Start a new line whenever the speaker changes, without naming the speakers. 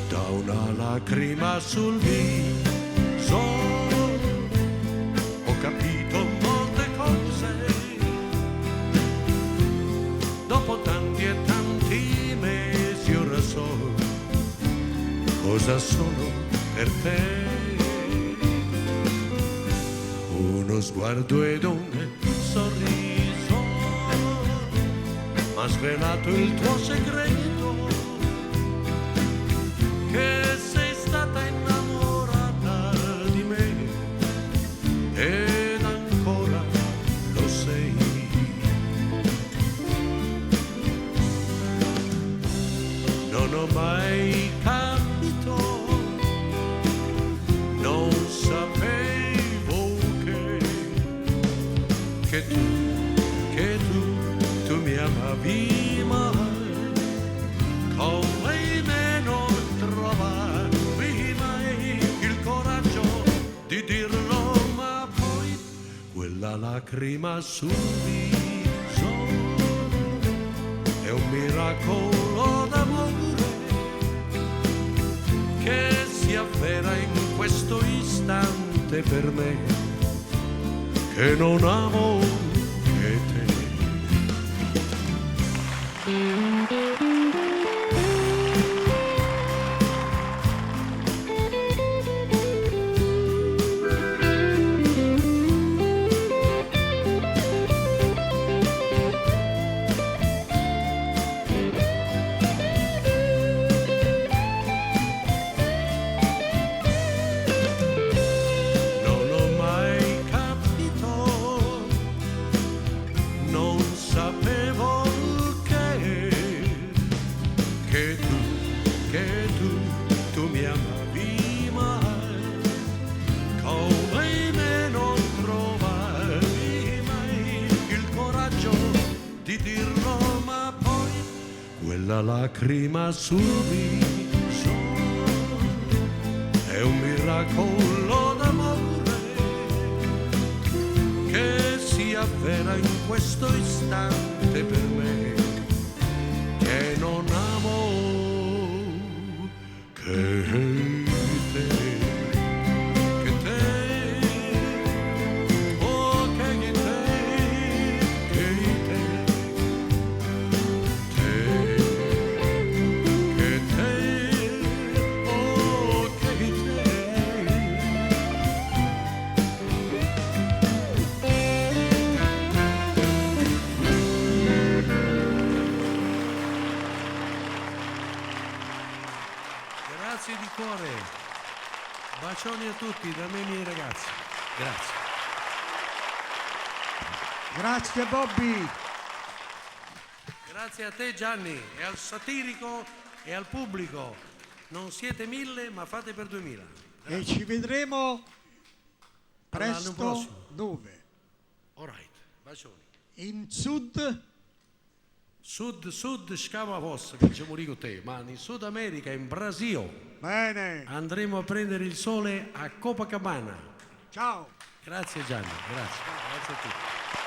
Da una lacrima sul viso ho capito molte cose. Dopo tanti e tanti mesi ora so cosa sono per te. Uno sguardo ed un sorriso m'ha svelato il tuo segreto, che sei stata innamorata di me ed ancora lo sei. Non ho mai capito, non sapevo che tu mi amavi, ma come me non trovavi mai il coraggio di dirlo, ma poi quella lacrima sul viso è un miracolo d'amore che si avvera in questo istante per me, che non amo che te. Tu mi amavi, ma come me non trovavi mai il coraggio di dirlo, ma poi quella lacrima sul viso è un miracolo d'amore che si avvera in questo istante per me, che non amo che te, oh che Grazie di cuore, bacioni a tutti da me e ai miei ragazzi, grazie.
Grazie Bobby.
Grazie a te Gianni, e al satirico e al pubblico. Non siete 1000 ma fate per 2000. Grazie.
E ci vedremo
L'anno
presto.
prossimo.
Dove?
Alright, bacioni.
In Sud?
Sud scava vostra, che ci morì con te, ma in Sud America, in Brasile,
Bene.
andremo a prendere il sole a Copacabana.
Ciao.
Grazie Gianni, grazie a tutti.